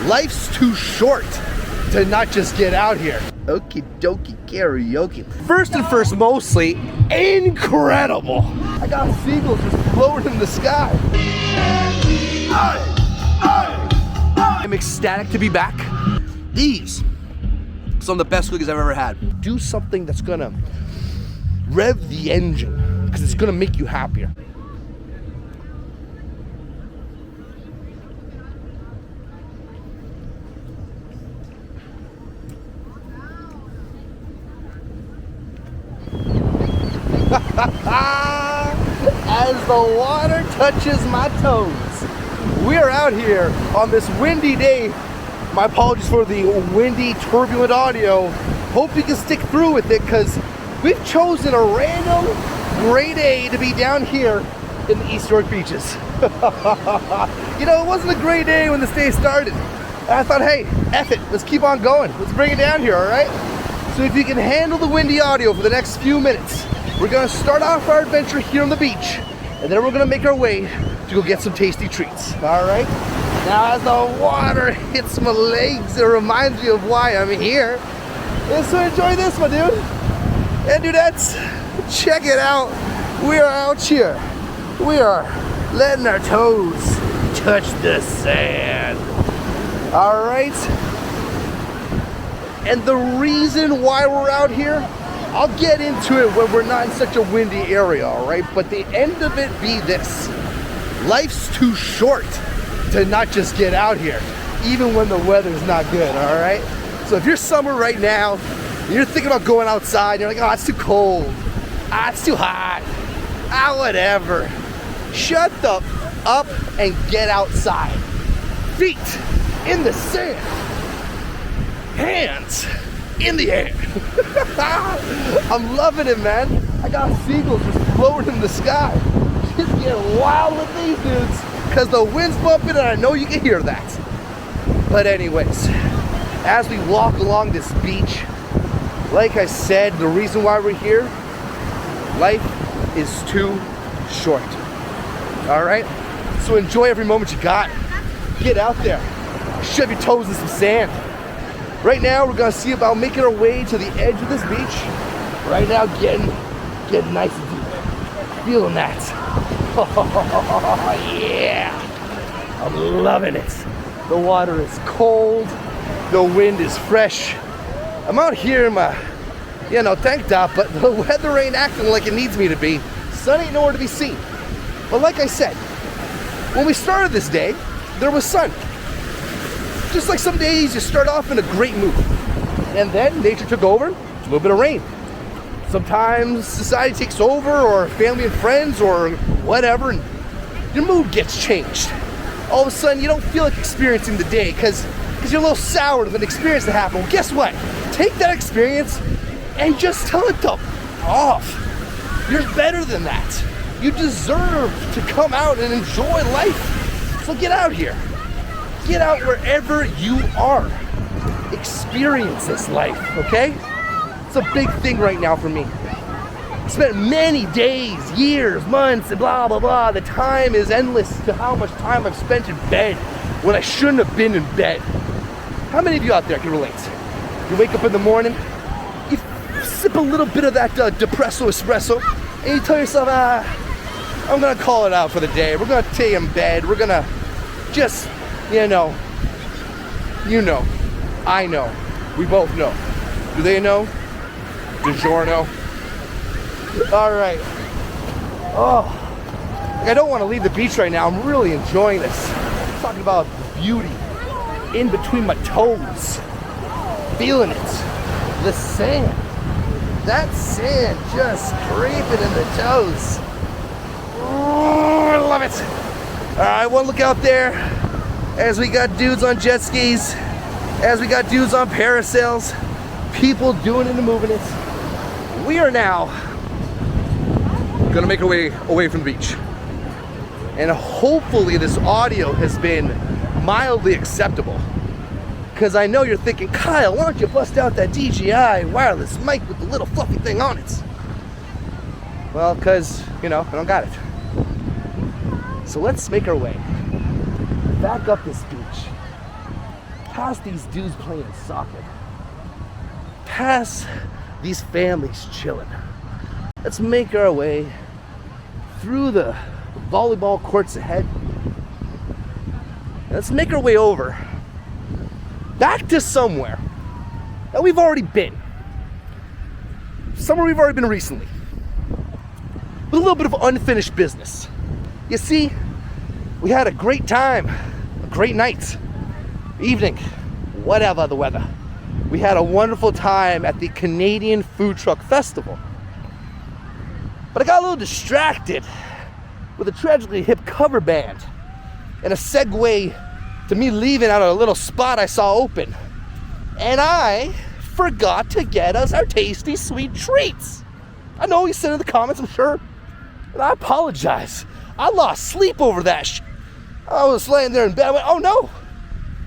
Life's too short to not just get out here. Okie dokie karaoke. First and first, mostly incredible. I got seagulls just floating in the sky. I'm ecstatic to be back. These, some of the best cookies I've ever had. Do something that's gonna rev the engine, because it's gonna make you happier. As the water touches my toes, we are out here on this windy day. My apologies for the windy, turbulent audio. Hope you can stick through with it, because we've chosen a random gray day to be down here in the East York beaches. You know, it wasn't a great day when this day started. And I thought, hey, F it, let's keep on going. Let's bring it down here, all right? So if you can handle the windy audio for the next few minutes, we're gonna start off our adventure here on the beach, and then we're gonna make our way to go get some tasty treats, all right? Now as the water hits my legs, it reminds me of why I'm here. And so enjoy this, my dude and dudettes. Check it out. We are out here. We are letting our toes touch the sand. All right? And the reason why we're out here, I'll get into it when we're not in such a windy area, all right? But the end of it be this. Life's too short to not just get out here, even when the weather's not good, all right? So if you're summer right now, and you're thinking about going outside, you're like, oh, it's too cold. Ah, it's too hot. Ah, whatever. Shut the up and get outside. Feet in the sand. Hands in the air. I'm loving it, man. I got seagulls just floating in the sky. Just getting wild with these dudes, because the wind's bumping and I know you can hear that. But anyways, as we walk along this beach, like I said, the reason why we're here, life is too short. All right? So enjoy every moment you got. Get out there. Shove your toes in some sand. Right now, we're gonna see about making our way to the edge of this beach. Right now, getting nice and deep. Feeling that. Oh, yeah. I'm loving it. The water is cold. The wind is fresh. I'm out here in my, tank top, but the weather ain't acting like it needs me to be. Sun ain't nowhere to be seen. But like I said, when we started this day, there was sun. Just like some days you start off in a great mood, and then nature took over, a little bit of rain. Sometimes society takes over, or family and friends, or whatever, and your mood gets changed. All of a sudden, you don't feel like experiencing the day because you're a little sour of an experience that happened. Well, guess what? Take that experience and just tell it to off. You're better than that. You deserve to come out and enjoy life. So get out here. Get out wherever you are. Experience this life, okay? It's a big thing right now for me. I spent many days, years, months, and blah, blah, blah. The time is endless to how much time I've spent in bed when I shouldn't have been in bed. How many of you out there can relate? You wake up in the morning, you sip a little bit of that depresso espresso, and you tell yourself, I'm gonna call it out for the day. We're gonna stay in bed. We're gonna just, I know, we both know. Do they know? DiGiorno. All right. Oh, I don't want to leave the beach right now. I'm really enjoying this. I'm talking about beauty in between my toes. Feeling it. The sand. That sand just scraping in the toes. Oh, I love it. All right, one look out there as we got dudes on jet skis, as we got dudes on parasails, people doing it and moving it. We are now gonna make our way away from the beach. And hopefully this audio has been mildly acceptable. Because I know you're thinking, Kyle, why don't you bust out that DJI wireless mic with the little fluffy thing on it? Well, because, I don't got it. So let's make our way back up this beach past these dudes playing soccer, past these families chilling. Let's make our way through the volleyball courts ahead. Let's make our way over back to somewhere that we've already been. Somewhere we've already been recently. With a little bit of unfinished business. You see, we had a great time, a great night, evening, whatever the weather. We had a wonderful time at the Canadian Food Truck Festival. But I got a little distracted with a tragically hip cover band and a segue to me leaving out of a little spot I saw open. And I forgot to get us our tasty sweet treats. I know he said in the comments, I'm sure. And I apologize. I lost sleep over that I was laying there in bed. I went, oh no.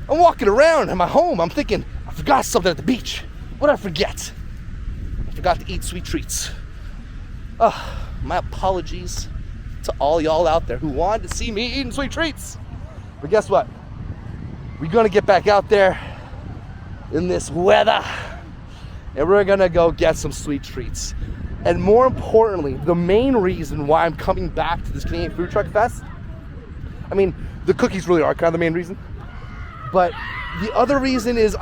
I'm walking around in my home. I'm thinking, I forgot something at the beach. What did I forget? I forgot to eat sweet treats. My apologies to all y'all out there who wanted to see me eating sweet treats. But guess what? We're gonna get back out there in this weather and we're gonna go get some sweet treats. And more importantly, the main reason why I'm coming back to this Canadian Food Truck Fest, I mean, the cookies really are kind of the main reason, but the other reason is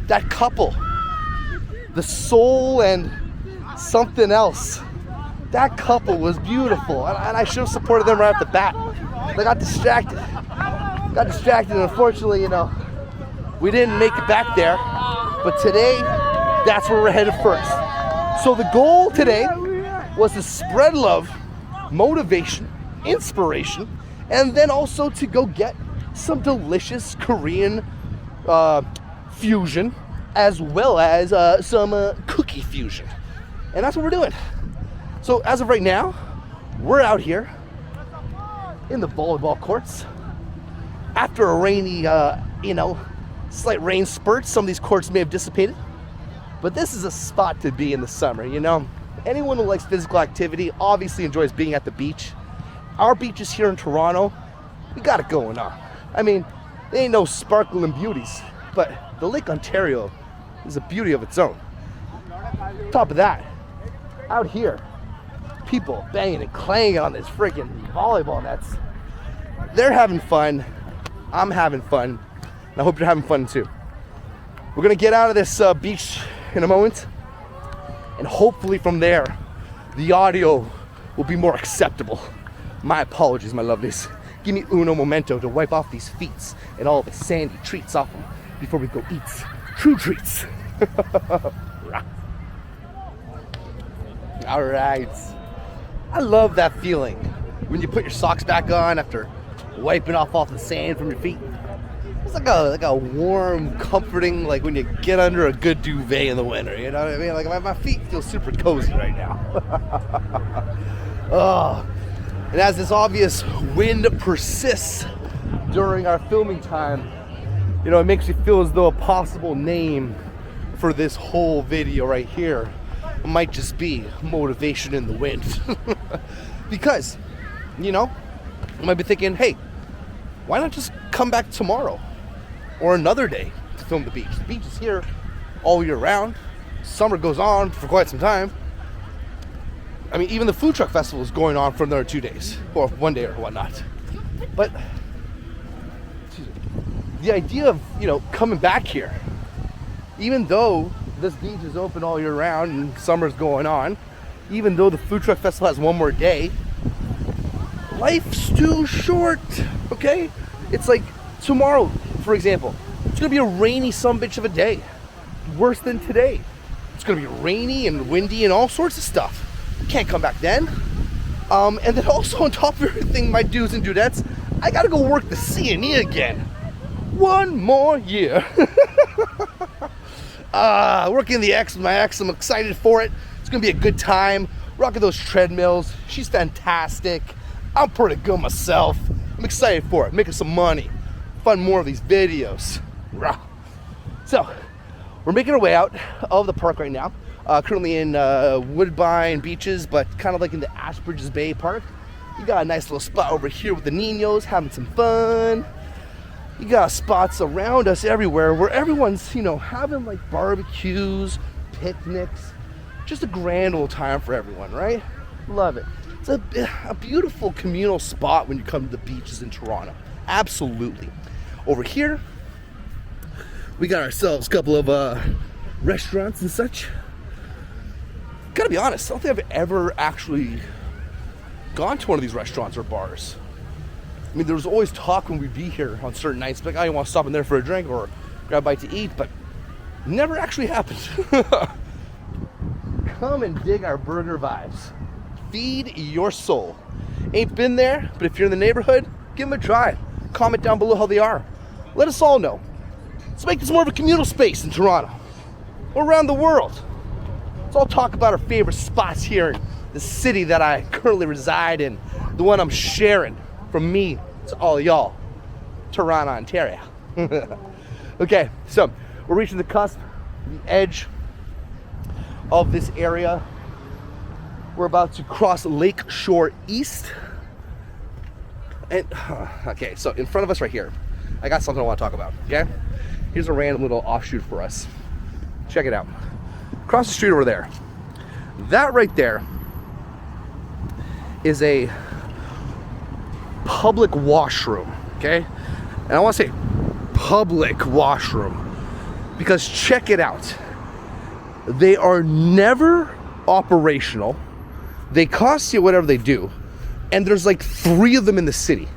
that couple, the soul and something else. That couple was beautiful, and I should have supported them right off the bat. I got distracted. And unfortunately, we didn't make it back there. But today, that's where we're headed first. So the goal today was to spread love, motivation, inspiration, and then also to go get some delicious Korean fusion, as well as some cookie fusion. And that's what we're doing. So as of right now, we're out here in the volleyball courts. After a rainy, slight rain spurt, some of these courts may have dissipated. But this is a spot to be in the summer, Anyone who likes physical activity obviously enjoys being at the beach. Our beaches here in Toronto, we got it going on. I mean, they ain't no sparkling beauties, but the Lake Ontario is a beauty of its own. Top of that, out here, people banging and clanging on this freaking volleyball nets. They're having fun. I'm having fun. And I hope you're having fun too. We're gonna get out of this beach in a moment. And hopefully from there, the audio will be more acceptable. My apologies, my lovelies. Give me uno momento to wipe off these feet and all the sandy treats off them before we go eat true treats. All right. I love that feeling when you put your socks back on after wiping off all the sand from your feet. It's like a warm, comforting, like when you get under a good duvet in the winter, you know what I mean? Like my feet feel super cozy right now. Oh, and as this obvious wind persists during our filming time, it makes you feel as though a possible name for this whole video right here might just be motivation in the wind. Because, you might be thinking, hey, why not just come back tomorrow or another day to film the beach? The beach is here all year round. Summer goes on for quite some time. I mean, even the food truck festival is going on for another 2 days or 1 day or whatnot. But the idea of, coming back here, even though this beach is open all year round and summer's going on, even though the food truck festival has 1 more day, life's too short, okay? It's like tomorrow, for example, it's gonna be a rainy sumbitch of a day, worse than today. It's gonna be rainy and windy and all sorts of stuff. Can't come back then. And then also on top of everything, my dudes and dudettes, I gotta go work the C&E again. 1 more year. Working the X with my ex, I'm excited for it. It's gonna be a good time. Rocking those treadmills. She's fantastic. I'm pretty good myself. I'm excited for it. Making some money. Fun more of these videos. So, we're making our way out of the park right now. Currently in Woodbine Beaches, but kind of like in the Ashbridges Bay Park. You got a nice little spot over here with the Ninos, having some fun. You got spots around us everywhere where everyone's, you know, having like barbecues, picnics, just a grand old time for everyone, right? Love it. It's a beautiful communal spot when you come to the beaches in Toronto. Absolutely. Over here, we got ourselves a couple of restaurants and such. Gotta be honest, I don't think I've ever actually gone to one of these restaurants or bars. I mean, there was always talk when we'd be here on certain nights, like, oh, you want to stop in there for a drink or grab a bite to eat, but never actually happened. Come and dig our burger vibes. Feed your soul. Ain't been there, but if you're in the neighborhood, give them a try. Comment down below how they are. Let us all know. Let's make this more of a communal space in Toronto or around the world. Let's all talk about our favorite spots here in the city that I currently reside in, the one I'm sharing from me to all y'all, Toronto, Ontario. Okay, so we're reaching the cusp, the edge of this area. We're about to cross Lake Shore East. And, okay, so in front of us right here, I got something I want to talk about, okay? Here's a random little offshoot for us. Check it out. Across the street over there, that right there is a public washroom, okay? And I want to say public washroom because check it out. They are never operational. They cost you whatever they do. And there's like 3 of them in the city.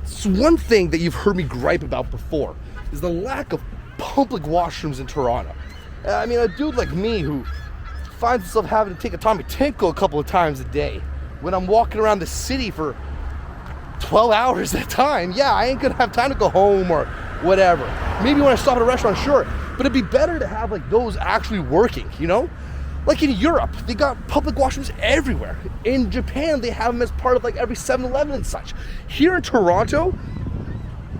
It's one thing that you've heard me gripe about before is the lack of public washrooms in Toronto. I mean, a dude like me who finds himself having to take a Tommy Tinkle a couple of times a day when I'm walking around the city for 12 hours at a time, yeah, I ain't gonna have time to go home or whatever. Maybe when I stop at a restaurant, sure, but it'd be better to have like those actually working, you know? Like in Europe, they got public washrooms everywhere. In Japan, they have them as part of like every 7-Eleven and such. Here in Toronto,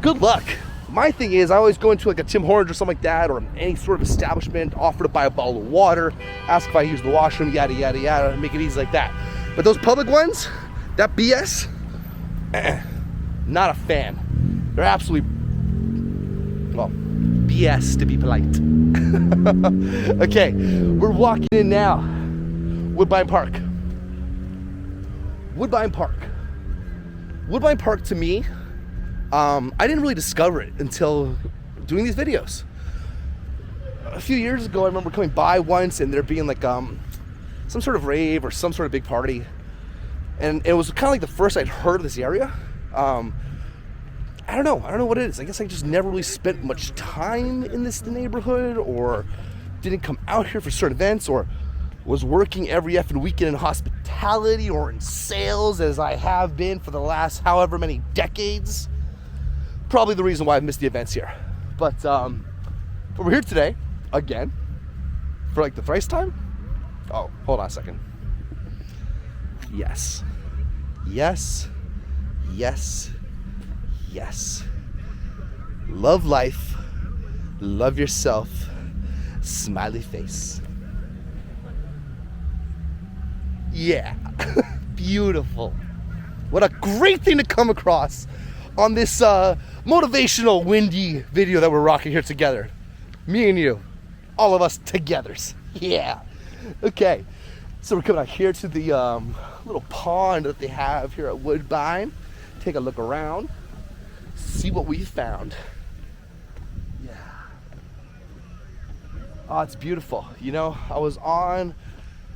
good luck. My thing is, I always go into like a Tim Hortons or something like that, or any sort of establishment, offer to buy a bottle of water, ask if I use the washroom, yada, yada, yada, make it easy like that. But those public ones, that BS, not a fan. They're absolutely, well, BS to be polite. Okay, we're walking in now. Woodbine Park. Woodbine Park. Woodbine Park to me, I didn't really discover it until doing these videos. A few years ago, I remember coming by once and there being like some sort of rave or some sort of big party. And it was kind of like the first I'd heard of this area. I don't know what it is. I guess I just never really spent much time in this neighborhood or didn't come out here for certain events or was working every effing weekend in hospitality or in sales as I have been for the last however many decades. Probably the reason why I've missed the events here. But we're here today, again, for like the thrice time. Oh, hold on a second. Yes. Yes. Yes. Yes. Love life. Love yourself. Smiley face. Yeah. Beautiful. What a great thing to come across on this motivational windy video that we're rocking here together. Me and you. All of us togethers. Yeah. Okay. So we're coming out here to the little pond that they have here at Woodbine. Take a look around. See what we found. Yeah. Oh, it's beautiful. You know, I was on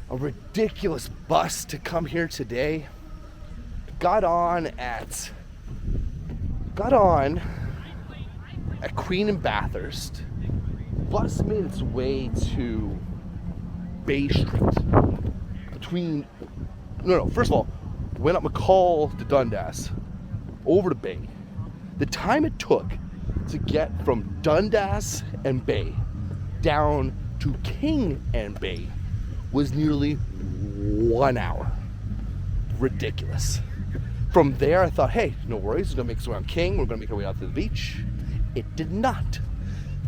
a ridiculous bus to come here today. Got on at Queen and Bathurst. Bus made its way to Bay Street. First of all, went up McCall to Dundas, over to Bay. The time it took to get from Dundas and Bay down to King and Bay was nearly 1 hour. Ridiculous. From there, I thought, hey, no worries, we're gonna make it around King, we're gonna make our way out to the beach. It did not.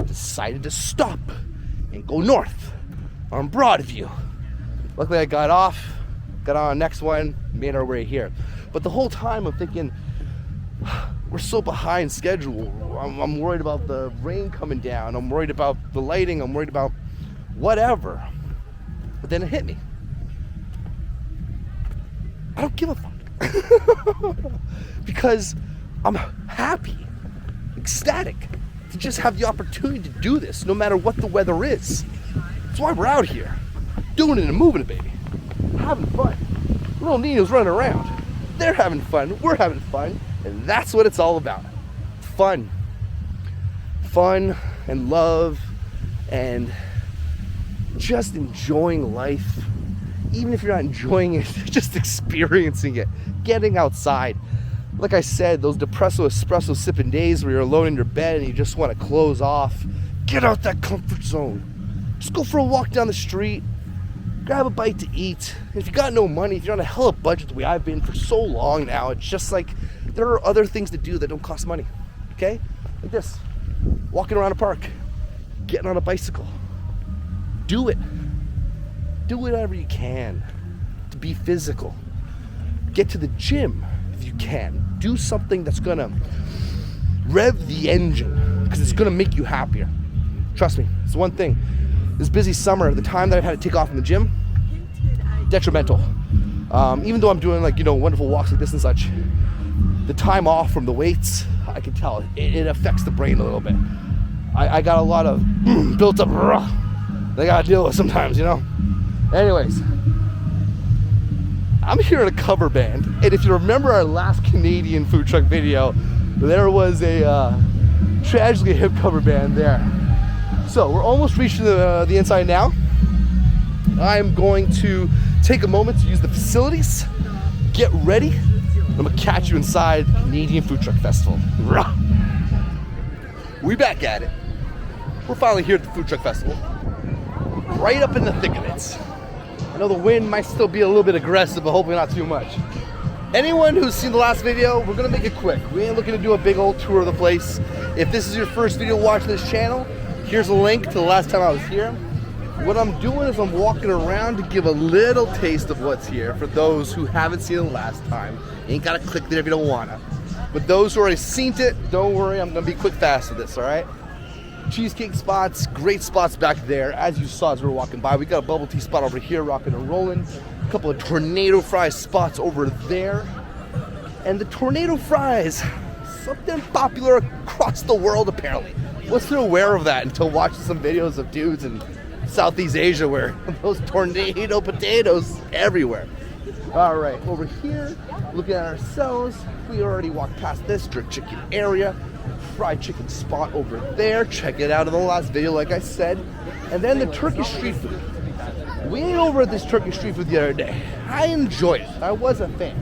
Decided to stop and go north on Broadview. Luckily, I got off, got on the next one, made our way here. But the whole time I'm thinking, we're so behind schedule. I'm worried about the rain coming down. I'm worried about the lighting. I'm worried about whatever. But then it hit me. I don't give a fuck. Because I'm happy, ecstatic to just have the opportunity to do this no matter what the weather is. That's why we're out here, doing it and moving it, baby. Having fun. Little Nino's running around. They're having fun, we're having fun, and that's what it's all about. Fun. Fun and love and just enjoying life. Even if you're not enjoying it, just experiencing it. Getting outside. Like I said, those depresso espresso sipping days where you're alone in your bed and you just want to close off. Get out that comfort zone. Just go for a walk down the street. Grab a bite to eat. If you got no money, if you're on a hella budget the way I've been for so long now, it's just like there are other things to do that don't cost money. Okay? Like this. Walking around a park. Getting on a bicycle. Do it. Do whatever you can to be physical. Get to the gym if you can. Do something that's gonna rev the engine because it's gonna make you happier. Trust me, it's one thing. This busy summer, the time that I've had to take off from the gym, detrimental. Even though I'm doing wonderful walks like this and such, the time off from the weights, I can tell it affects the brain a little bit. I got a lot of built up that I gotta deal with sometimes, Anyways, I'm here in a cover band, and if you remember our last Canadian food truck video, there was a tragically hip cover band there. So we're almost reaching the inside now. I'm going to take a moment to use the facilities, get ready, and I'm gonna catch you inside Canadian Food Truck Festival. We back at it. We're finally here at the Food Truck Festival, right up in the thick of it. I know the wind might still be a little bit aggressive, but hopefully not too much. Anyone who's seen the last video, we're gonna make it quick. We ain't looking to do a big old tour of the place. If this is your first video watching this channel, here's a link to the last time I was here. What I'm doing is I'm walking around to give a little taste of what's here for those who haven't seen it last time. You ain't gotta click there if you don't wanna. But those who already seen it, don't worry, I'm gonna be quick fast with this, all right? Cheesecake spots, great spots back there. As you saw as we were walking by, we got a bubble tea spot over here, rocking and rolling. A couple of tornado fry spots over there. And the tornado fries, something popular across the world apparently. Wasn't aware of that until watching some videos of dudes in Southeast Asia where those tornado potatoes everywhere. All right, over here, looking at ourselves, we already walked past this jerk chicken area. Fried chicken spot over there. Check it out in the last video, like I said. And then the Turkish street food. We ate over at this Turkish street food the other day. I enjoyed it. I was a fan.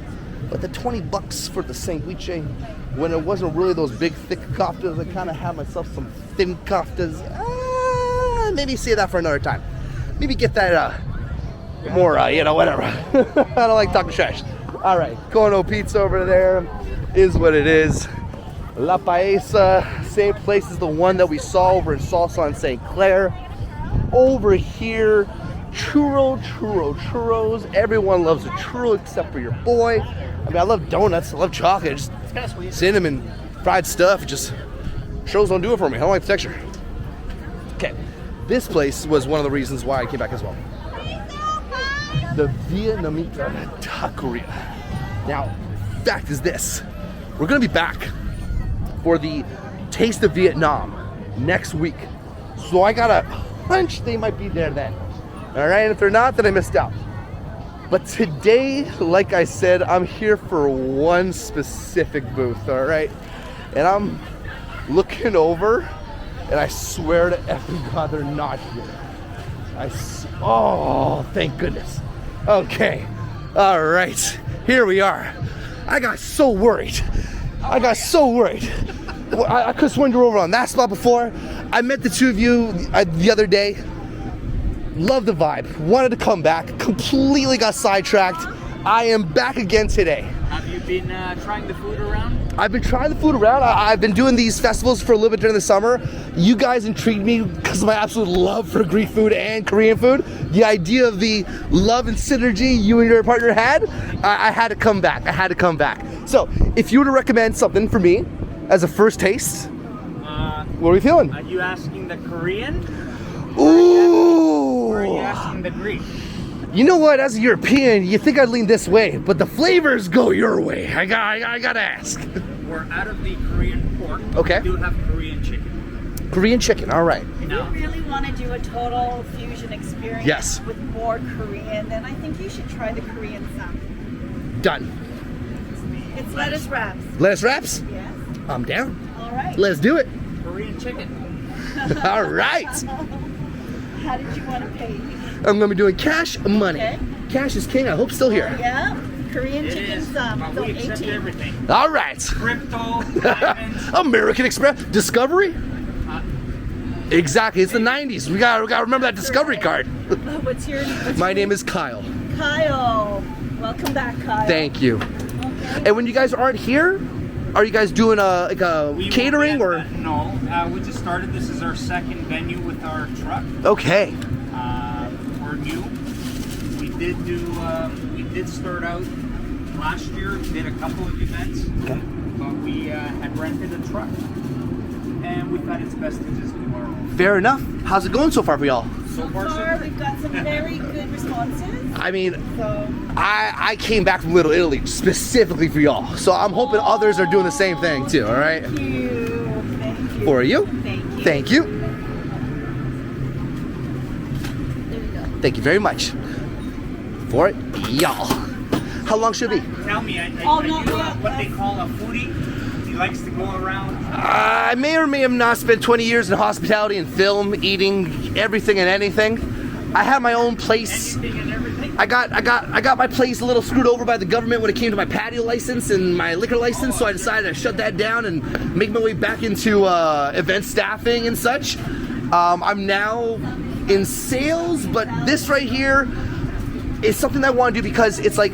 But the 20 bucks for the sandwich, when it wasn't really those big thick koftas, I kind of had myself some thin koftas. Maybe save that for another time. Maybe get that more, whatever. I don't like talking trash. All right, Kono Pizza over there is what it is. La Paesa, same place as the one that we saw over in Salsa on St. Clair. Over here, churros. Everyone loves a churro except for your boy. I mean, I love donuts, I love chocolate, just cinnamon, fried stuff. Just churros don't do it for me. I don't like the texture. Okay, this place was one of the reasons why I came back as well. The Vietnamese taqueria. Now, fact is this: we're gonna be back for the Taste of Vietnam next week. So I got a hunch they might be there then. All right, and if they're not, then I missed out. But today, like I said, I'm here for one specific booth, all right? And I'm looking over, and I swear to effing God, they're not here. Oh, thank goodness. Okay, all right, here we are. I got so worried. I could have sworn you were over on that spot before. I met the two of you the other day. Loved the vibe. Wanted to come back. Completely got sidetracked. I am back again today. Have you been trying the food around? I've been trying the food around. I've been doing these festivals for a little bit during the summer. You guys intrigued me because of my absolute love for Greek food and Korean food. The idea of the love and synergy you and your partner had, I had to come back. So if you were to recommend something for me, as a first taste? What are we feeling? Are you asking the Korean? Ooh! Or are you asking the Greek? You know what? As a European, you think I'd lean this way, but the flavors go your way. I gotta ask. We're out of the Korean pork. Okay. We do have Korean chicken. Korean chicken, all right. If you really want to do a total fusion experience Yes. with more Korean, then I think you should try the Korean sam. Done. It's lettuce wraps. Lettuce wraps? Yes. I'm down. All right. Let's do it. Korean chicken. All right. How did you want to pay? I'm gonna be doing cash money. Okay. Cash is king. I hope still here. Yeah. Korean It chicken is. sam. But So we accept 18. everything. All right. Crypto, diamonds. American Express, Discovery. Exactly. It's the '90s. We gotta remember that Discovery card. What's your My name is Kyle. Kyle. Welcome back, Kyle. Thank you. Okay. And when you guys aren't here, are you guys doing a We catering won't or? get that- No, we just started. This is our second venue with our truck. Okay. We're new. We did start out last year. Did a couple of events, Okay. but we had rented a truck, and we thought it's best to just do our own. Fair enough. How's it going so far for y'all? So far, so Far, good. we've got some very good responses. I mean, So I came back from Little Italy specifically for y'all, so I'm hoping others are doing the same thing too. All right. thank you. Thank you. For you. Thank you. Thank you. There you go. Thank you very much. For it, y'all. How long should it be? Tell me, are Oh, you no, yeah, what they call a foodie? He likes to go around. I may or may have not spent 20 years in hospitality and film, eating everything and anything. I have my own place. Anything and everything. I got my place a little screwed over by the government when it came to my patio license and my liquor license, so I decided to shut that down and make my way back into event staffing and such. I'm now in sales, but this right here is something that I want to do because it's like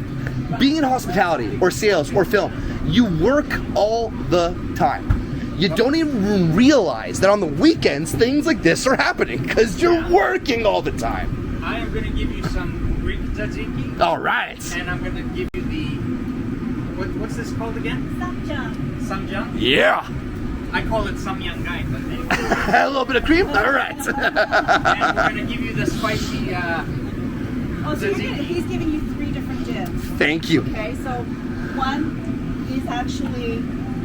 being in hospitality or sales or film. You work all the time. You don't even realize that on the weekends things like this are happening because you're working all the time. I am going to give you some Greek tzatziki, All right. and I'm going to give you the what's this called again? Samjang. Samjang. Yeah. I call it samyanggai, but A little bit of cream. All right. and we're going to give you the spicy. Oh, so he's giving you 3 different dips. Thank you. Okay, so one is actually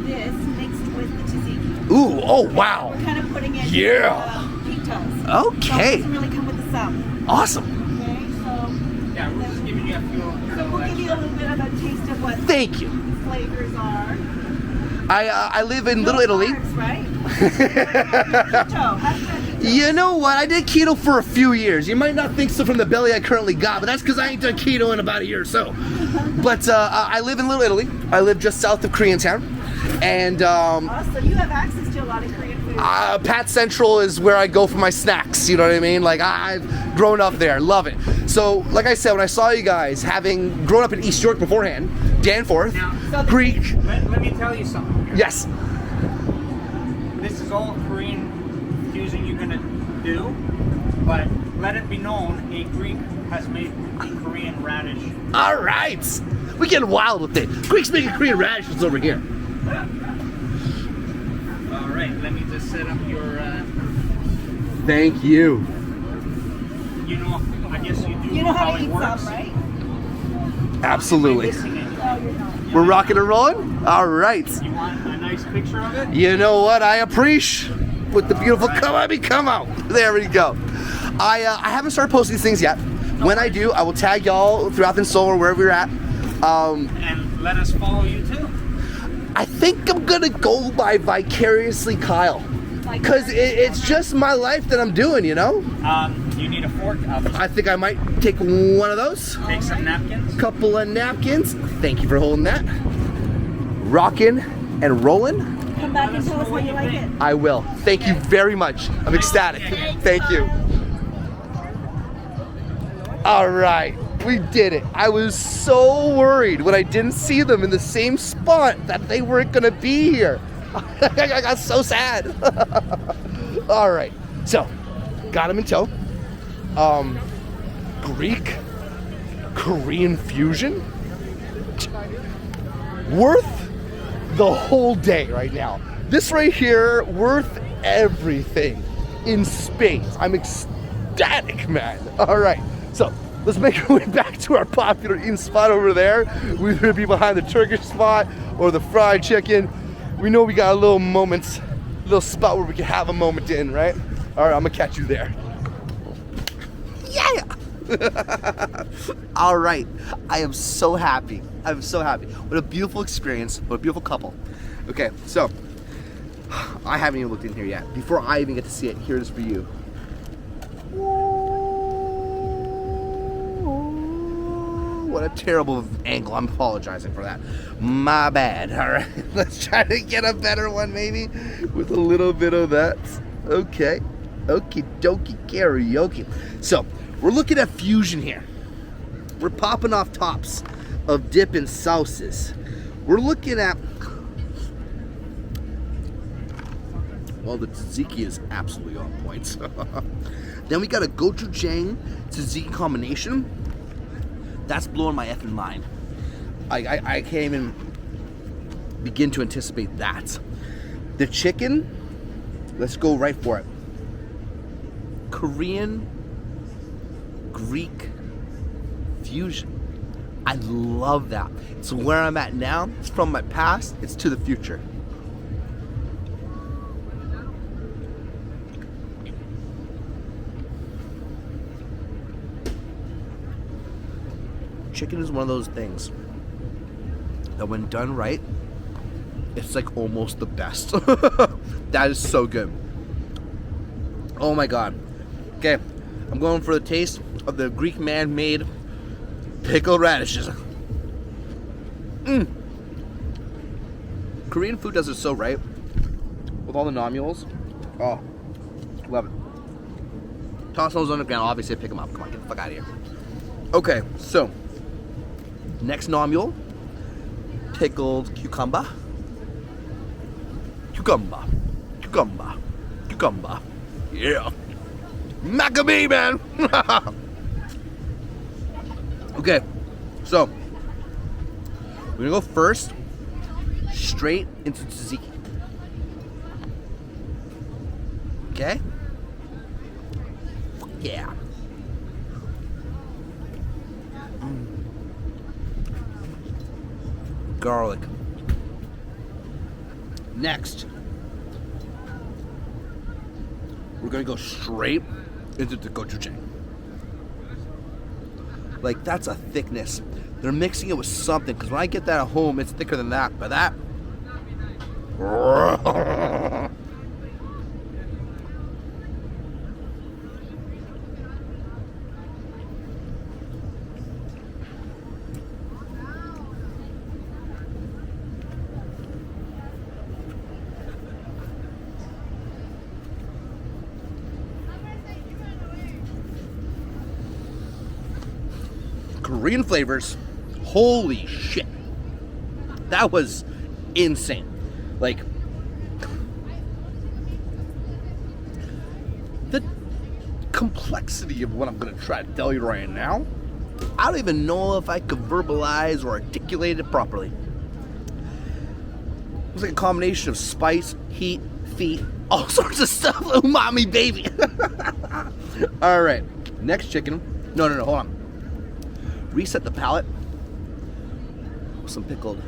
this mixed with the tzatziki. Ooh. Oh wow. We're kind of putting it Yeah. in pitos. So Okay. it doesn't really come with the sum. Awesome. Okay, so Yeah, we're just giving you a few. we'll give you a little bit of a taste of what Thank you. the flavors are. I live in Little No Italy. carbs, right? Keto. How's that keto? You know what? I did keto for a few years. You might not think so from the belly I currently got, but that's because I ain't done keto in about a year or so. But I live in Little Italy. I live just south of Koreatown. And Awesome. You have access to a lot of Korean food. Pat Central is where I go for my snacks. You know what I mean? Like, I've grown up there. Love it. So, like I said, when I saw you guys, having grown up in East York beforehand, Danforth, Now, Greek. let me tell you something. Yes. This is all Korean fusion you're gonna do, but let it be known, a Greek has made the Korean radish. All right. We get wild with it. Greeks making Korean radishes over here. All right, let me just set up your. Thank you. You know, I guess you do You know how how to it eat works. some, right? Absolutely. Missing it. No, you're not. We're rocking and rolling? All right. You want a nice picture of it? You know what? I appreciate with the beautiful come out. There we go. I haven't started posting these things yet. When I do, I will tag y'all through ATHENSEOUL or wherever you're at. And let us follow you too. I think I'm gonna go by Vicariously Kyle. Because it's just my life that I'm doing, you know? You need a fork. I think I might take one of those. Take some napkins. Couple of napkins. Thank you for holding that. Rocking and rolling. Come back and tell us how you like it. I will. Thank you very much. I'm ecstatic. Thank you. All right, we did it. I was so worried when I didn't see them in the same spot that they weren't gonna be here. I got so sad. All right, so got them in tow. Greek, Korean fusion, worth the whole day right now. This right here, worth everything in spades. I'm ecstatic, man. All right, so let's make our way back to our popular eating spot over there. We're gonna be behind the Turkish spot or the fried chicken. We know we got a little moments, little spot where we can have a moment in, right? All right, I'm gonna catch you there. Yeah! All right, I am so happy. I'm so happy. What a beautiful experience. What a beautiful couple. Okay, so I haven't even looked in here yet. Before I even get to see it, here it is for you. What a terrible angle. I'm apologizing for that. My bad. All right, let's try to get a better one maybe with a little bit of that. Okay. Okie dokie karaoke. So we're looking at fusion here. We're popping off tops of dip and sauces. We're looking at, well, the tzatziki is absolutely on point. Then we got a gochujang tzatziki combination. That's blowing my effing mind. I can't even begin to anticipate that. The chicken, let's go right for it. Korean Greek fusion. I love that. It's where I'm at now. It's from my past. It's to the future. Chicken is one of those things that when done right, it's like almost the best. That is so good. Oh my God. Okay, I'm going for the taste of the Greek man-made pickled radishes. Korean food does it so right with all the nomules. Oh, love it. Toss those on the ground. Obviously, pick them up. Come on, get the fuck out of here. Okay, so next nomule, pickled cucumber. Cucumber. Yeah. Maccabee, man. Okay, so we're gonna go first straight into tzatziki. Okay? Yeah. Garlic. Next, we're gonna go straight into the gochujang. Like, that's a thickness. They're mixing it with something, because when I get that at home, it's thicker than that. But that, Korean flavors, holy shit, that was insane. Like, the complexity of what I'm gonna try to tell you right now, I don't even know if I could verbalize or articulate it properly. It's like a combination of spice, heat, feet, all sorts of stuff. Umami, baby. All right, next chicken. No, hold on. Reset the palate with some pickled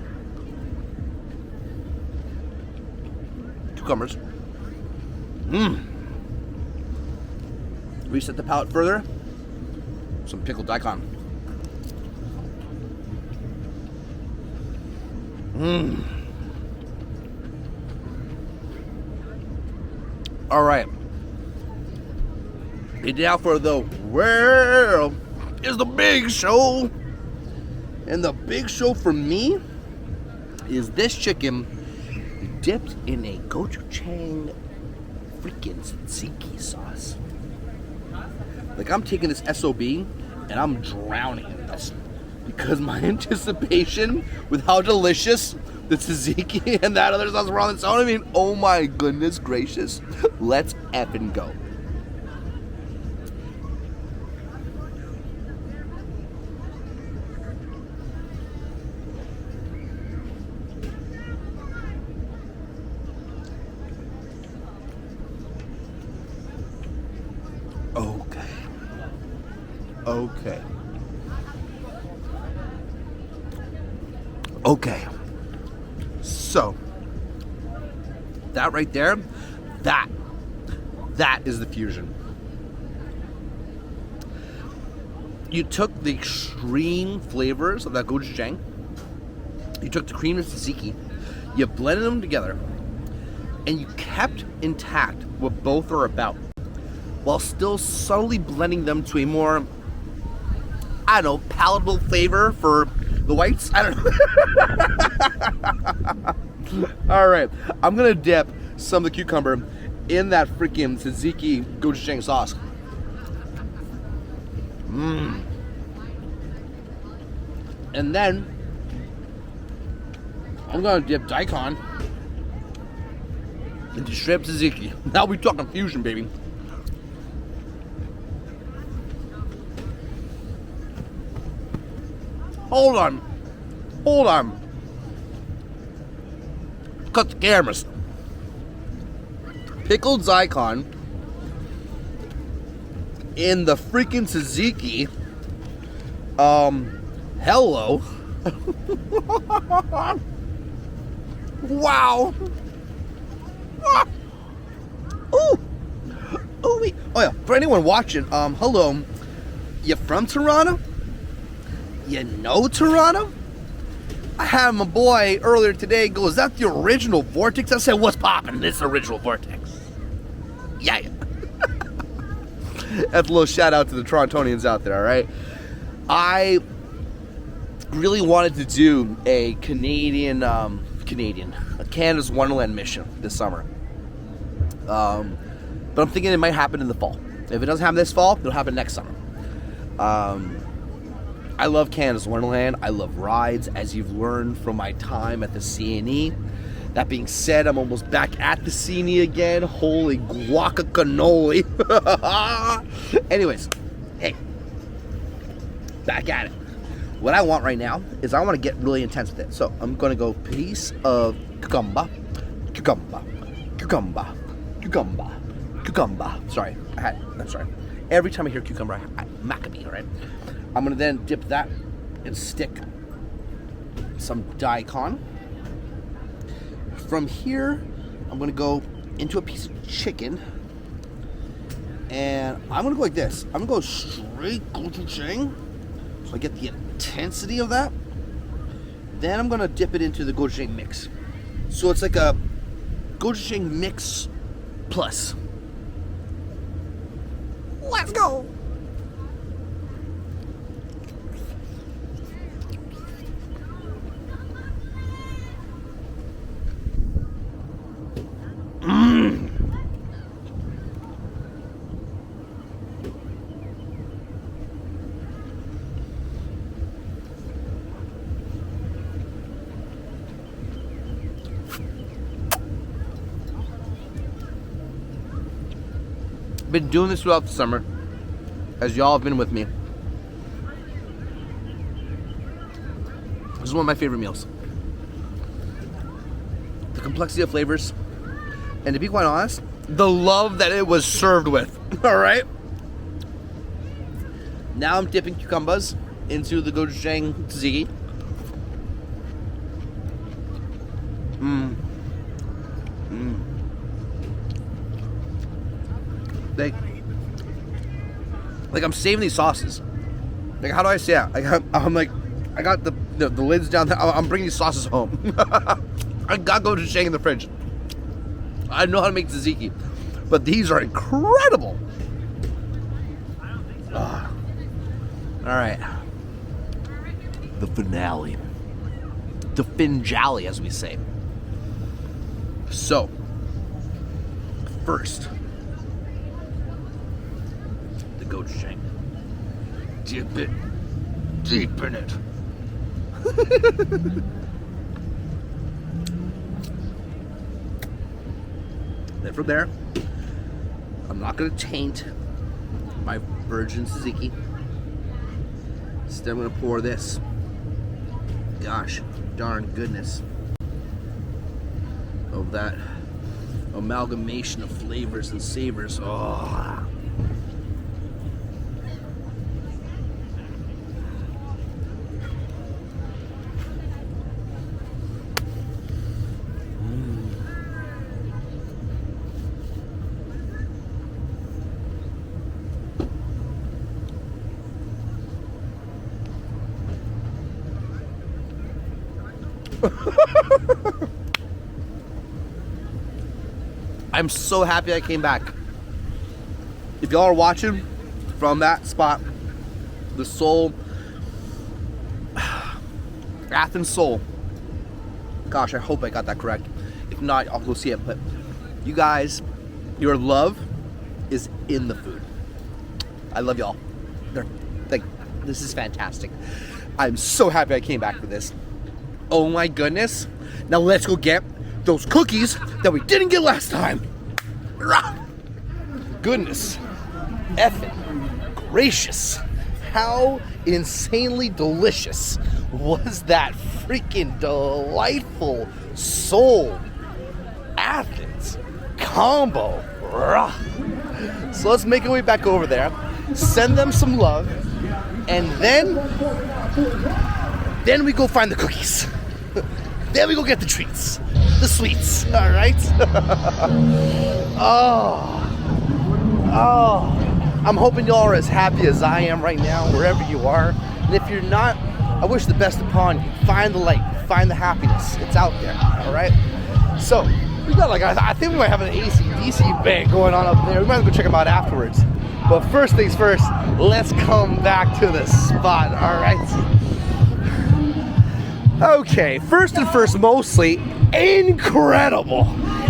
cucumbers. Reset the palate further. Some pickled daikon. All right. And now for the world is the big show. And the big show for me is this chicken dipped in a gochujang freaking tzatziki sauce. Like, I'm taking this SOB and I'm drowning in this because my anticipation with how delicious the tzatziki and that other sauce were on its own. I mean, oh my goodness gracious. Let's effing go. Okay. Okay. Okay. So, that right there, that is the fusion. You took the extreme flavors of that gochujang, you took the cream and tzatziki, you blended them together, and you kept intact what both are about, while still subtly blending them to a more, I don't know, palatable flavor for the whites. I don't know. All right, I'm gonna dip some of the cucumber in that freaking tzatziki gochujang sauce. And then I'm gonna dip daikon into shrimp tzatziki. Now we talking fusion, baby. Hold on. Cut the cameras. Pickled daikon in the freaking tzatziki. Hello. Wow. Ooh. Oh wait. Oh yeah. For anyone watching, hello. You from Toronto? You know Toronto? I had my boy earlier today go, is that the original Vortex? I said, what's poppin'? This original Vortex. Yeah. That's a little shout out to the Torontonians out there, alright? I really wanted to do a Canada's Wonderland mission this summer. But I'm thinking it might happen in the fall. If it doesn't happen this fall, it'll happen next summer. I love Canada's Wonderland. I love rides, as you've learned from my time at the CNE. That being said, I'm almost back at the CNE again. Holy guacamole. Anyways, hey, back at it. What I want right now is I want to get really intense with it. So I'm going to go piece of cucumber. Sorry, I'm sorry. Every time I hear cucumber, I Maccabee, all right? I'm going to then dip that and stick some daikon. From here, I'm going to go into a piece of chicken. And I'm going to go like this. I'm going to go straight gochujang, so I get the intensity of that. Then I'm going to dip it into the gochujang mix. So it's like a gochujang mix plus. Let's go! Been doing this throughout the summer, as y'all have been with me. This is one of my favorite meals. The complexity of flavors, and to be quite honest, the love that it was served with. All right. Now I'm dipping cucumbers into the gochujang tzatziki. Like I'm saving these sauces. Like, how do I say that? I'm like, I got the lids down there. I'm bringing these sauces home. I got gochujang in the fridge. I know how to make tzatziki, but these are incredible. All right, the finale, the finjali, as we say. So, first, the gochujang. Dip it deep in it. Then from there, I'm not going to taint my virgin tzatziki. Instead, I'm going to pour this. Gosh darn goodness of that amalgamation of flavors and savors. Oh. I'm so happy I came back. If y'all are watching from that spot, the Soul, ATHENSEOUL. Gosh, I hope I got that correct. If not, I'll go see it. But you guys, your love is in the food. I love y'all. This is fantastic. I'm so happy I came back for this. Oh my goodness. Now let's go get those cookies that we didn't get last time. Goodness. Effing gracious. How insanely delicious was that freaking delightful Soul Athens combo. So let's make our way back over there, send them some love, and then we go find the cookies. Then we go get the treats, the sweets, all right? I'm hoping y'all are as happy as I am right now, wherever you are. And if you're not, I wish the best upon you. Find the light, find the happiness. It's out there, all right? So, we got like, I think we might have an AC/DC band going on up there. We might as well go check them out afterwards. But first things first, let's come back to the spot, all right? Okay, first and first, mostly incredible.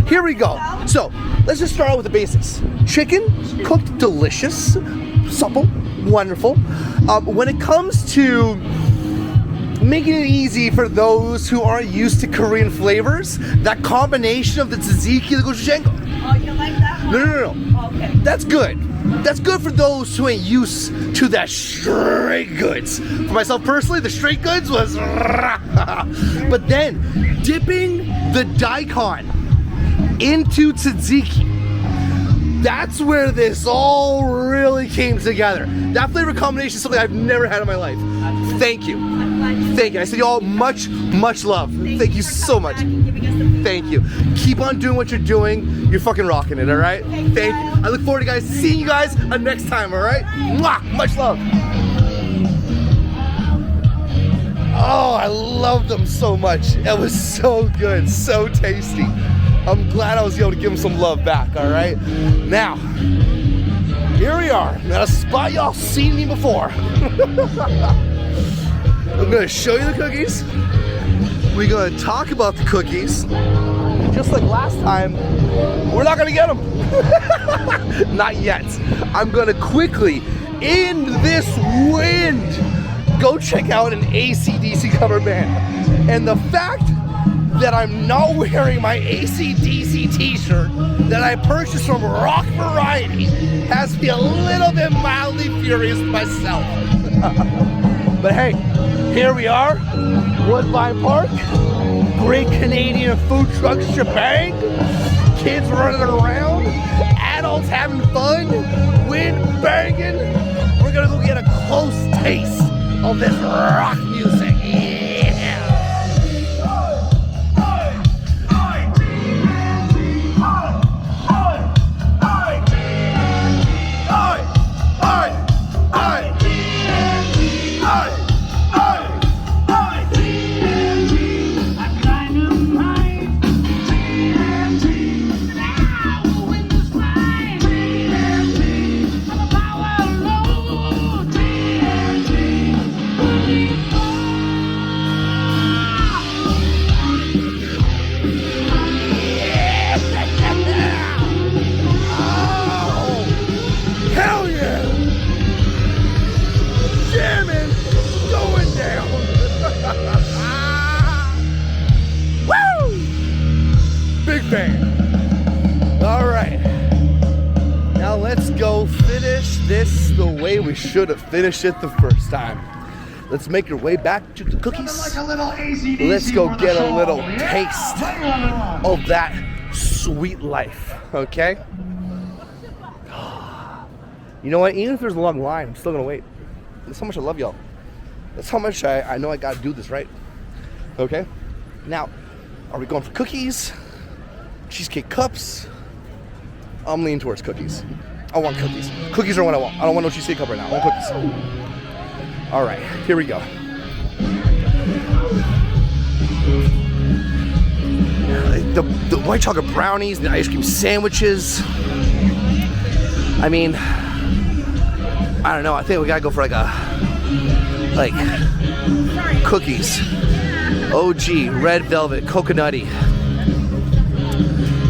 Here we go. So, let's just start out with the basics. Chicken, cooked delicious, supple, wonderful. When it comes to making it easy for those who aren't used to Korean flavors, that combination of the tzatziki and the gochujang. Oh, you like that one? No. Okay. That's good. That's good for those who ain't used to that straight goods. For myself personally, the straight goods was but then dipping the daikon into tzatziki, that's where this all really came together. That flavor combination is something I've never had in my life. Thank you. Thank you. I send you all much love. Thank you so much. Thank you. Keep on doing what you're doing. You're fucking rocking it, all right? Thank you. I look forward to seeing you guys next time, all right? Mwah! Much love. Oh, I love them so much. It was so good, so tasty. I'm glad I was able to give them some love back, all right? Now, here we are. At a spot y'all seen me before. I'm gonna show you the cookies. We're gonna talk about the cookies. Just like last time, we're not gonna get them. Not yet. I'm gonna quickly, in this wind, go check out an AC/DC cover band. And the fact that I'm not wearing my AC/DC t-shirt that I purchased from Rock Variety has me a little bit mildly furious myself. But hey, here we are, Woodbine Park, great Canadian food truck shebang, kids running around, adults having fun, wind banging. We're gonna go get a close taste of this rock music. All right, now let's go finish this the way we should have finished it the first time. Let's make our way back to the cookies. Let's go get a little taste of that sweet life, okay? You know what, even if there's a long line, I'm still gonna wait. That's how much I love y'all. That's how much I know I gotta do this right, okay? Now, are we going for cookies? Cheesecake cups? I'm leaning towards cookies. I want cookies. Cookies are what I want. I don't want no cheesecake cup right now. I want cookies. All right, here we go. the white chocolate brownies, the ice cream sandwiches. I mean, I don't know. I think we gotta go for like cookies. OG, red velvet, coconutty.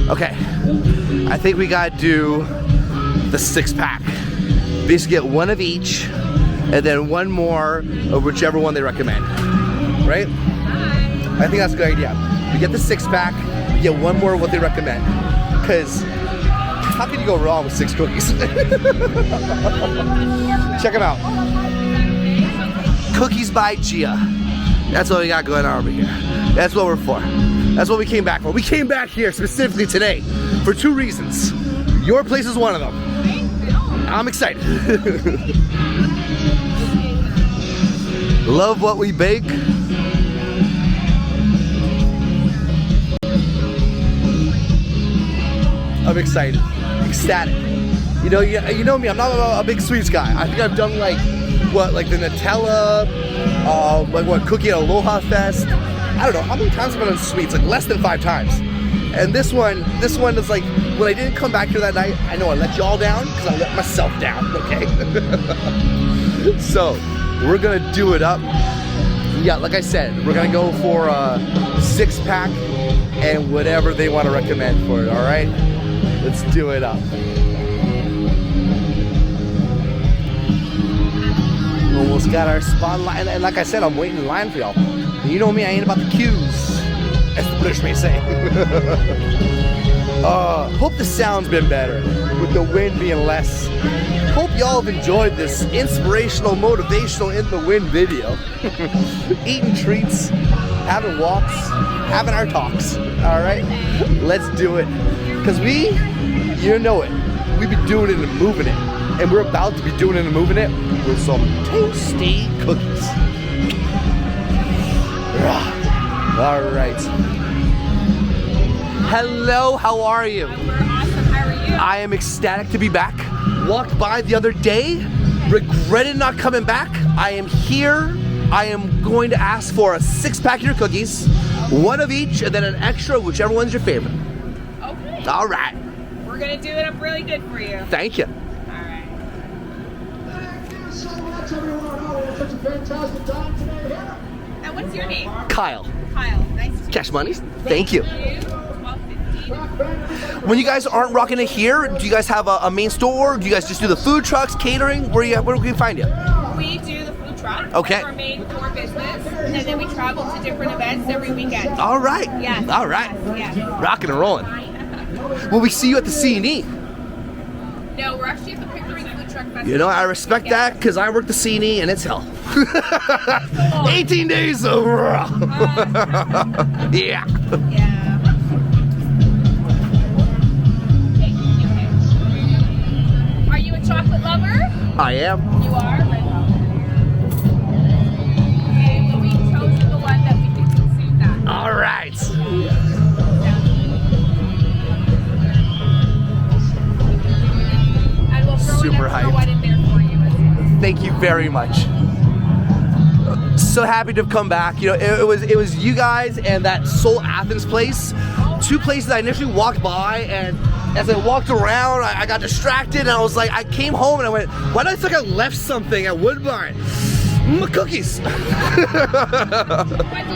Okay, I think we gotta do the 6-pack. Basically get one of each, and then one more of whichever one they recommend. Right? I think that's a good idea. We get the 6-pack, we get one more of what they recommend. Because how can you go wrong with 6 cookies? Check them out. Cookies by Gia. That's what we got going on over here. That's what we're for. That's what we came back for. We came back here specifically today for 2 reasons. Your place is one of them. I'm excited. Love what we bake. I'm excited, ecstatic. You know me. I'm not a big sweets guy. I think I've done like the Nutella, like what cookie at Aloha Fest. I don't know how many times have I done sweets. Like less than 5 times. And this one is like when I didn't come back here that night. I know I let y'all down because I let myself down. Okay. So we're gonna do it up. Yeah, like I said, we're gonna go for a 6-pack and whatever they want to recommend for it. All right. Let's do it up. Almost got our spot line, and like I said, I'm waiting in line for y'all. And you know me, I ain't about the queues, as the British may say. Hope the sound's been better, with the wind being less. Hope y'all have enjoyed this inspirational, motivational in the wind video. Eating treats, having walks, having our talks. All right, let's do it. Because you know it, we've been doing it and moving it. And we're about to be doing it and moving it with some tasty cookies. All right. Hello, how are you? We're awesome. How are you? I am ecstatic to be back. Walked by the other day, regretted not coming back. I am here. I am going to ask for a 6-pack of your cookies, one of each, and then an extra, whichever one's your favorite. Okay. All right. We're gonna do it up really good for you. Thank you. All right. Thank you so much, everyone. Oh, we had such a fantastic time today here. And what's your name? Kyle. Kyle. Nice to meet Cash monies. Thank you. you. 12:15. When you guys aren't rocking it here, do you guys have a main store? Do you guys just do the food trucks, catering? Where can we find you? We do the food truck. Okay. That's our main core business, and then we travel to different events every weekend. All right. Yes. All right. Yes. Rocking and rolling. Will we see you at the C&E? No, we're actually at the Pickering Food Truck Festival. You know, I respect that because I work the C&E and it's hell. 18 days of raw. Yeah. Yeah. Are you a chocolate lover? I am. You are? Red velvet. Okay, well, we chose the one that we can consume that. All right. And we'll throw Super an extra hyped. one in there for you as well. Thank you very much. So happy to have come back. You know, it was you guys and that Soul Athens place. 2 places I initially walked by, and as I walked around, I got distracted, and I was like, I came home and I went, why did I think I left something at Woodbine? My cookies. What did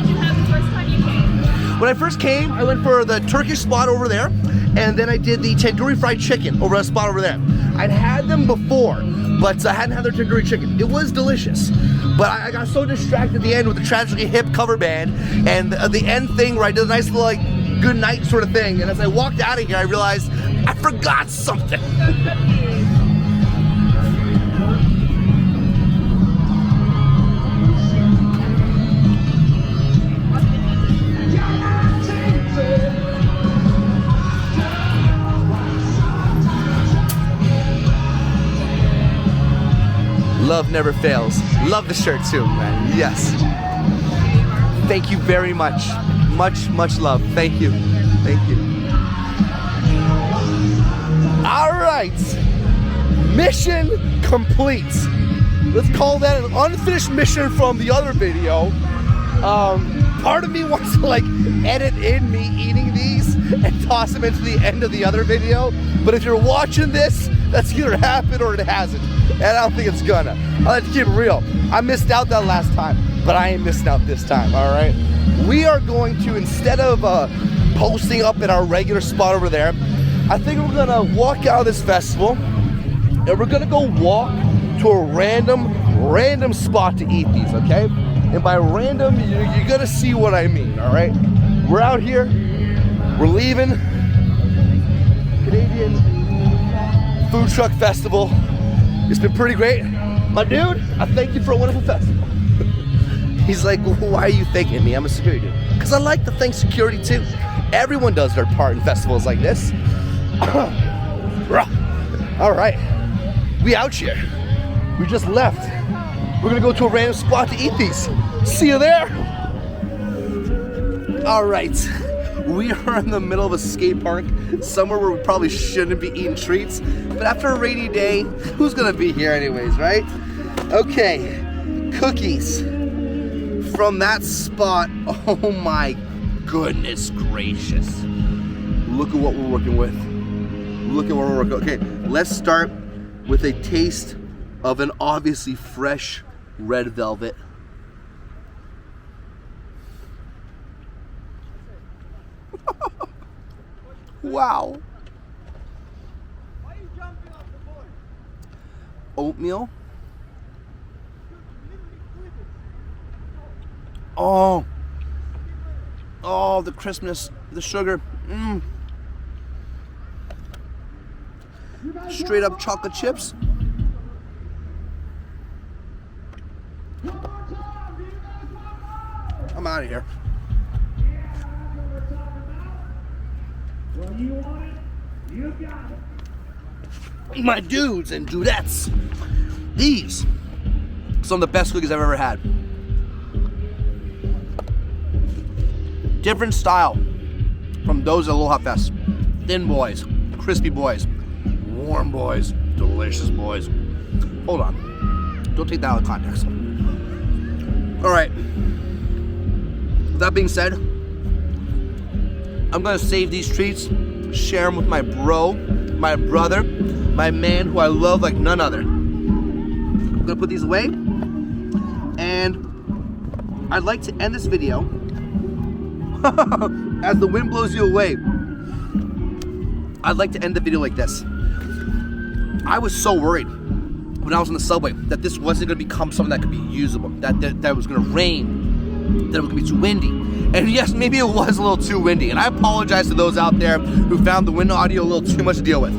you have the first time you came? When I first came, I went for the Turkish spot over there, and then I did the tandoori fried chicken over a spot over there. I'd had them before, but I hadn't had their tandoori chicken. It was delicious, but I got so distracted at the end with the Tragically Hip cover band, and the end thing where I did a nice little like good night sort of thing, and as I walked out of here, I realized I forgot something. Love never fails. Love the shirt too, man. Yes. Thank you very much. Much love. Thank you. Thank you. All right. Mission complete. Let's call that an unfinished mission from the other video. part of me wants to like edit in me eating these and toss them into the end of the other video. But if you're watching this, that's either happened or it hasn't. And I don't think it's gonna. I like to keep it real. I missed out that last time, but I ain't missing out this time, all right? We are going to, instead of posting up at our regular spot over there, I think we're gonna walk out of this festival and we're gonna go walk to a random spot to eat these, okay? And by random, you're gonna see what I mean, all right? We're out here, we're leaving Canadian Food Truck Festival. It's been pretty great. My dude, I thank you for a wonderful festival. He's like, why are you thanking me? I'm a security dude. Because I like to thank security too. Everyone does their part in festivals like this. All right, we out here. We just left. We're gonna go to a random spot to eat these. See you there. All right, we are in the middle of a skate park, somewhere where we probably shouldn't be eating treats, but after a rainy day, who's gonna be here anyways, right? Okay, cookies from that spot. Oh my goodness gracious. Look at what we're working with. Look at what we're working with. Okay, let's start with a taste of an obviously fresh red velvet. Wow. Oatmeal. Oh, the crispness, the sugar. Straight up chocolate chips. I'm out of here. My dudes and dudettes, these some of the best cookies I've ever had. Different style from those at Aloha Fest. Thin boys, crispy boys, warm boys, delicious boys. Hold on, don't take that out of context. All right, with that being said, I'm gonna save these treats, share them with my bro, my brother, my man who I love like none other. I'm gonna put these away, and I'd like to end this video as the wind blows you away. I'd like to end the video like this. I was so worried when I was on the subway that this wasn't gonna become something that could be usable, that it was gonna rain, that it was gonna be too windy. And yes, maybe it was a little too windy, and I apologize to those out there who found the wind audio a little too much to deal with.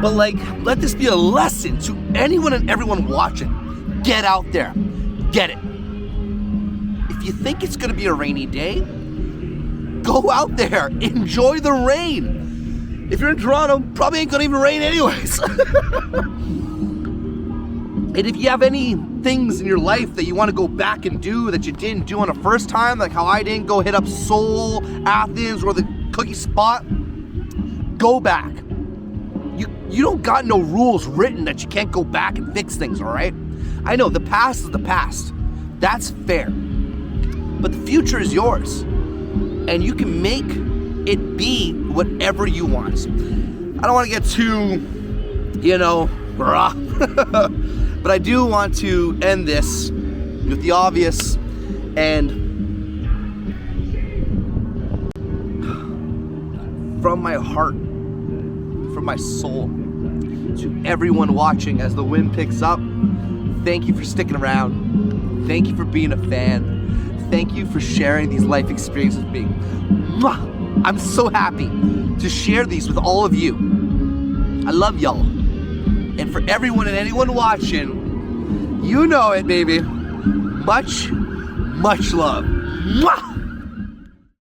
But like, let this be a lesson to anyone and everyone watching. Get out there, get it. If you think it's gonna be a rainy day, go out there, enjoy the rain. If you're in Toronto, probably ain't gonna even rain anyways. And if you have any things in your life that you want to go back and do that you didn't do on the first time, like how I didn't go hit up Seoul, Athens, or the cookie spot, go back. You don't got no rules written that you can't go back and fix things, all right? I know the past is the past. That's fair. But the future is yours. And you can make it be whatever you want. I don't want to get too, but I do want to end this with the obvious and from my heart, from my soul, to everyone watching as the wind picks up, thank you for sticking around. Thank you for being a fan. Thank you for sharing these life experiences with me. I'm so happy to share these with all of you. I love y'all. And for everyone and anyone watching, you know it, baby. Much, much love. Mwah!